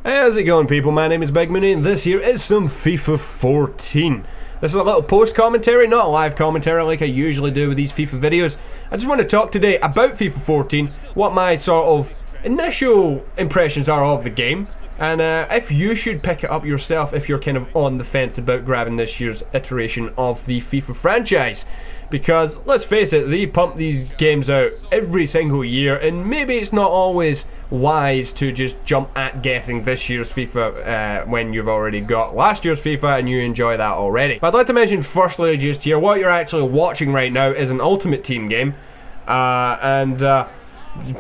Hey, how's it going, people? My name is bigMooney and this here is some FIFA 14. This is a little post commentary, not a live commentary like I usually do with these FIFA videos. I just want to talk today about FIFA 14, what my sort of initial impressions are of the game, and if you should pick it up yourself if you're kind of on the fence about grabbing this year's iteration of the FIFA franchise. Because, let's face it, they pump these games out every single year, and maybe it's not always wise to just jump at getting this year's FIFA when you've already got last year's FIFA and you enjoy that already. But I'd like to mention firstly just here, what you're actually watching right now is an Ultimate Team game.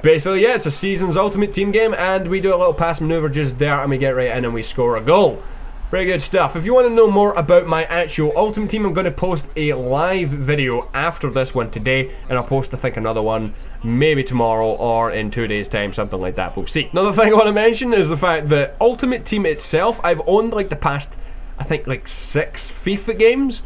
Basically, yeah, it's a season's Ultimate Team game, and we do a little pass maneuver just there, and we get right in and we score a goal. Pretty good stuff. If you want to know more about my actual Ultimate Team, I'm going to post a live video after this one today, and I'll post, I think, another one maybe tomorrow or in 2 days' time, something like that. We'll see. Another thing I want to mention is the fact that Ultimate Team itself, I've owned like the past, I think, like 6 FIFA games,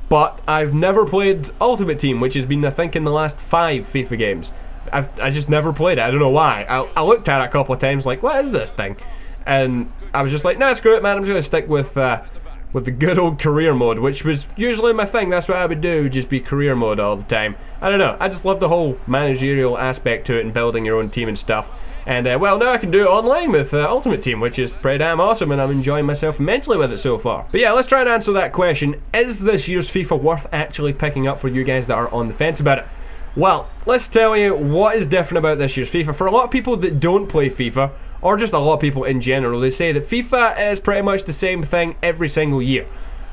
but I've never played Ultimate Team, which has been, I think, in the last 5 FIFA games. I just never played it. I don't know why. I looked at it a couple of times, like, what is this thing? And I was just like, nah, screw it, man. I'm just going to stick with the good old career mode, which was usually my thing. That's what I would do, just be career mode all the time. I don't know. I just love the whole managerial aspect to it and building your own team and stuff. And, well, now I can do it online with Ultimate Team, which is pretty damn awesome, and I'm enjoying myself immensely with it so far. But yeah, let's try and answer that question. Is this year's FIFA worth actually picking up for you guys that are on the fence about it? Well, let's tell you what is different about this year's FIFA. For a lot of people that don't play FIFA, or just a lot of people in general, they say that FIFA is pretty much the same thing every single year.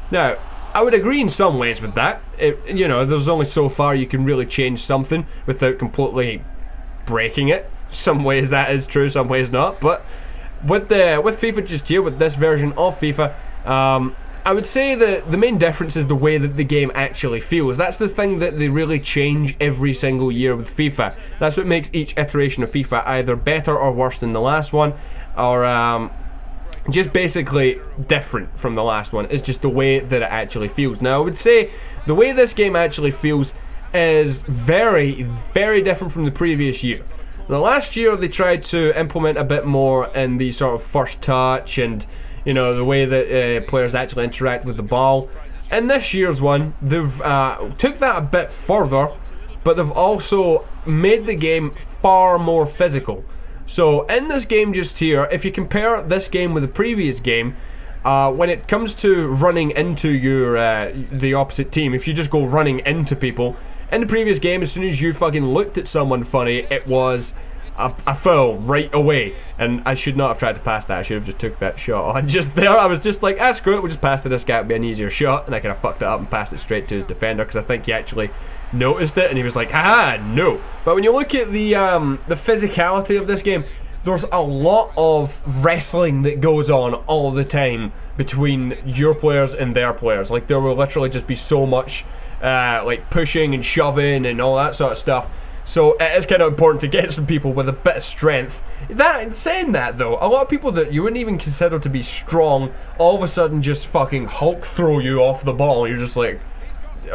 Now, I would agree in some ways with that. You know, there's only so far you can really change something without completely breaking it. Some ways that is true, some ways not. But with FIFA just here, with this version of FIFA, I would say that the main difference is the way that the game actually feels. That's the thing that they really change every single year with FIFA. That's what makes each iteration of FIFA either better or worse than the last one, or just basically different from the last one. It's just the way that it actually feels. Now, I would say the way this game actually feels is very, very different from the previous year. Now, last year they tried to implement a bit more in the sort of first touch and, you know, the way that players actually interact with the ball. In this year's one, they've took that a bit further, but they've also made the game far more physical. So in this game just here, if you compare this game with the previous game, when it comes to running into your the opposite team, if you just go running into people, in the previous game, as soon as you fucking looked at someone funny, it was a foul right away, and I should not have tried to pass that. I should have just took that shot on just there. I was just like, screw it, we'll just pass to this guy, it'll be an easier shot, and I kind of fucked it up and passed it straight to his defender, because I think he actually noticed it, and he was like, haha, no. But when you look at the physicality of this game, there's a lot of wrestling that goes on all the time between your players and their players. Like, there will literally just be so much like pushing and shoving and all that sort of stuff. So it is kind of important to get some people with a bit of strength. Saying that though, a lot of people that you wouldn't even consider to be strong, all of a sudden just fucking Hulk throw you off the ball. You're just like,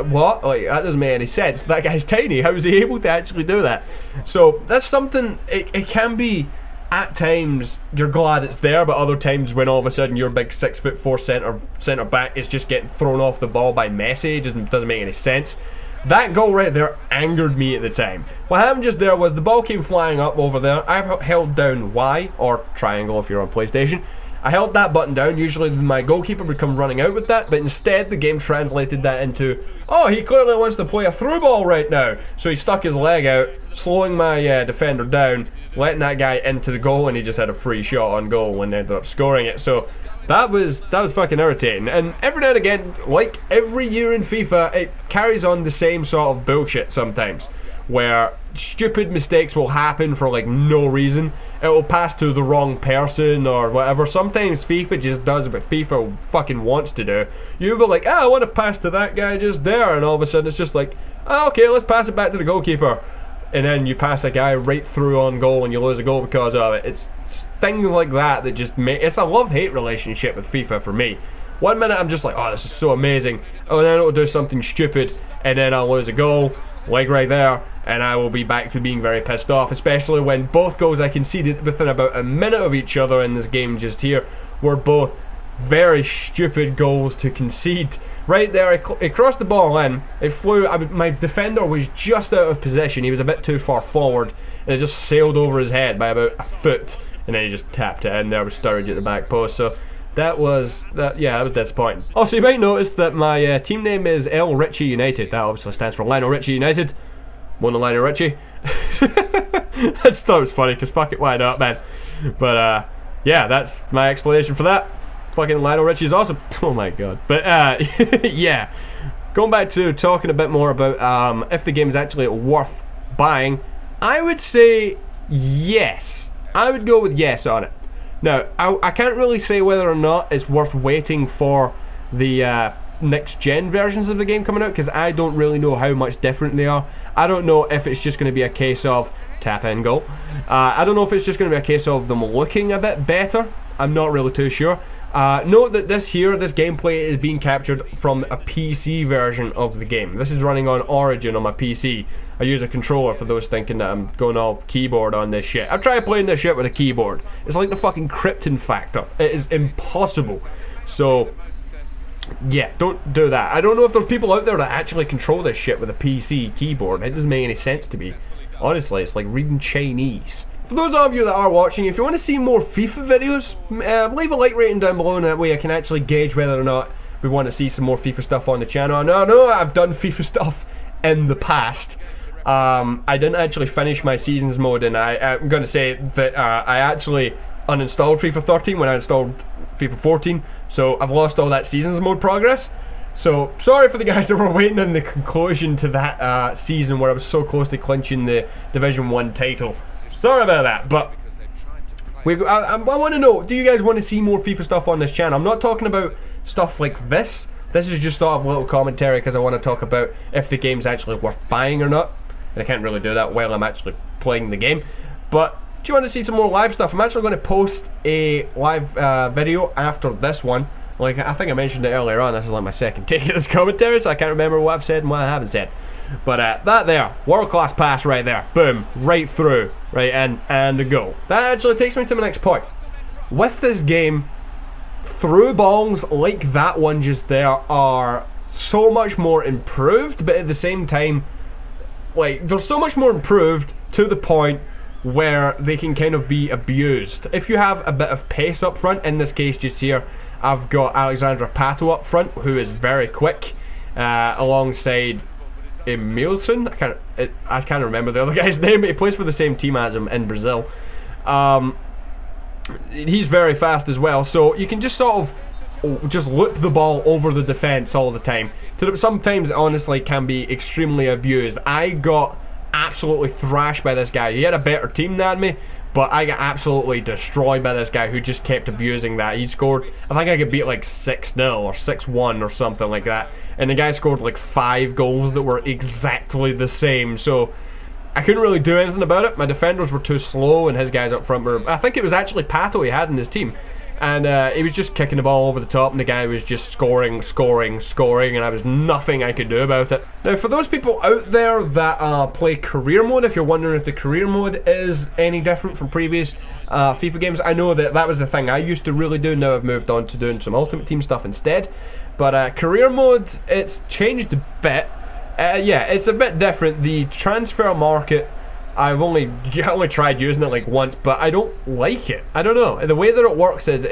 what? Like, that doesn't make any sense. That guy's tiny. How is he able to actually do that? So that's something, it can be, at times, you're glad it's there, but other times when all of a sudden your big 6'4" centre back is just getting thrown off the ball by Messi, it doesn't make any sense. That goal right there angered me at the time. What happened just there was the ball came flying up over there. I held down Y, or triangle if you're on PlayStation. I held that button down. Usually my goalkeeper would come running out with that, but instead the game translated that into, oh, he clearly wants to play a through ball right now. So he stuck his leg out, slowing my defender down, letting that guy into the goal, and he just had a free shot on goal and ended up scoring it. So that was fucking irritating. And every now and again, like every year in FIFA, it carries on the same sort of bullshit sometimes, where stupid mistakes will happen for like no reason. It will pass to the wrong person or whatever. Sometimes FIFA just does what FIFA fucking wants to do. You'll be like, I want to pass to that guy just there, and all of a sudden it's just like, okay, let's pass it back to the goalkeeper. And then you pass a guy right through on goal and you lose a goal because of it. It's things like that that just make, it's a love-hate relationship with FIFA for me. One minute I'm just like, oh, this is so amazing. Oh, then it'll do something stupid and then I'll lose a goal. like right there, and I will be back to being very pissed off, especially when both goals I conceded within about a minute of each other in this game just here were both very stupid goals to concede. Right there, it crossed the ball in, it flew, my defender was just out of position, he was a bit too far forward, and it just sailed over his head by about a foot, and then he just tapped it in there with Sturridge at the back post. So that was disappointing. Also, you might notice that my team name is L Richie United. That obviously stands for Lionel Richie United. One of Lionel Richie. I just thought it was funny because fuck it, why not, man? But yeah, that's my explanation for that. Fucking Lionel Richie is awesome. Oh my god. But yeah, going back to talking a bit more about if the game is actually worth buying, I would say yes. I would go with yes on it. Now, I can't really say whether or not it's worth waiting for the next gen versions of the game coming out, because I don't really know how much different they are. I don't know if it's just going to be a case of tap in goal. I don't know if it's just going to be a case of them looking a bit better. I'm not really too sure. Note that this gameplay is being captured from a PC version of the game. This is running on Origin on my PC. I use a controller for those thinking that I'm going all keyboard on this shit. I've tried playing this shit with a keyboard. It's like the fucking Krypton factor. It is impossible. So, yeah, don't do that. I don't know if there's people out there that actually control this shit with a PC keyboard. It doesn't make any sense to me. Honestly, it's like reading Chinese. For those of you that are watching, if you want to see more FIFA videos, leave a like rating down below, and that way I can actually gauge whether or not we want to see some more FIFA stuff on the channel. I know I've done FIFA stuff in the past. I didn't actually finish my seasons mode, and I'm going to say that I actually uninstalled FIFA 13 when I installed FIFA 14, so I've lost all that seasons mode progress. So, sorry for the guys that were waiting on the conclusion to that season where I was so close to clinching the Division 1 title. Sorry about that, but I want to know, do you guys want to see more FIFA stuff on this channel? I'm not talking about stuff like this. This is just sort of a little commentary because I want to talk about if the game's actually worth buying or not. And I can't really do that while I'm actually playing the game. But do you want to see some more live stuff? I'm actually going to post a live video after this one. Like, I think I mentioned it earlier on. This is like my second take of this commentary, so I can't remember what I've said and what I haven't said. But that there, world-class pass right there. Boom, right through, right in, and a goal. That actually takes me to my next point. With this game, through balls like that one just there are so much more improved, but at the same time, like, they're so much more improved to the point where they can kind of be abused. If you have a bit of pace up front, in this case just here, I've got Alexandra Pato up front, who is very quick, alongside Emilson. I can't remember the other guy's name, but he plays for the same team as him in Brazil. He's very fast as well, so you can just sort of just loop the ball over the defense all the time. Sometimes it honestly can be extremely abused. I got absolutely thrashed by this guy. He had a better team than me, but I got absolutely destroyed by this guy who just kept abusing that. He scored, I think I could beat like 6-0 or 6-1 or something like that, and the guy scored like 5 goals that were exactly the same, so I couldn't really do anything about it. My defenders were too slow, and his guys up front were, I think it was actually Pato he had in his team, and he was just kicking the ball over the top, and the guy was just scoring, and I was nothing I could do about it. Now, for those people out there that play career mode, if you're wondering if the career mode is any different from previous FIFA games, I know that was the thing I used to really do. Now I've moved on to doing some Ultimate Team stuff instead. But career mode, it's changed a bit. Yeah, it's a bit different. The transfer market, I've only tried using it like once, but I don't like it. I don't know. The way that it works is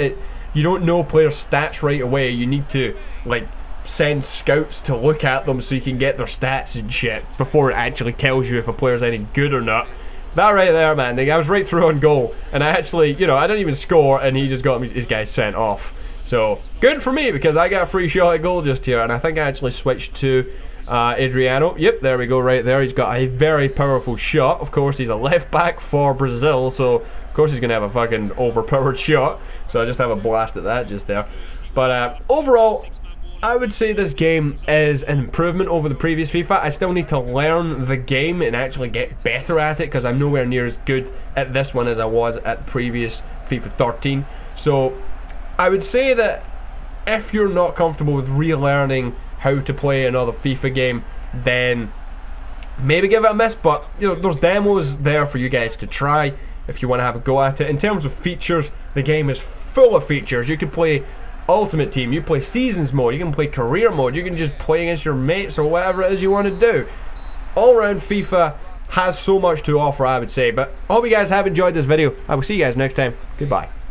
you don't know players' stats right away. You need to like send scouts to look at them so you can get their stats and shit before it actually tells you if a player's any good or not. That right there, man. I was right through on goal, and I actually, I didn't even score, and he just got his guy sent off. So good for me because I got a free shot at goal just here, and I think I actually switched to Adriano. Yep, there we go, right there. He's got a very powerful shot. Of course, he's a left back for Brazil, so of course he's gonna have a fucking overpowered shot. So I just have a blast at that just there. But overall, I would say this game is an improvement over the previous FIFA. I still need to learn the game and actually get better at it because I'm nowhere near as good at this one as I was at previous FIFA 13. So I would say that if you're not comfortable with relearning how to play another FIFA game, then maybe give it a miss, but you know, there's demos there for you guys to try if you want to have a go at it. In terms of features, the game is full of features. You can play Ultimate Team, you play Seasons mode, you can play Career mode, you can just play against your mates or whatever it is you want to do. All around, FIFA has so much to offer, I would say. But I hope you guys have enjoyed this video. I will see you guys next time. Goodbye.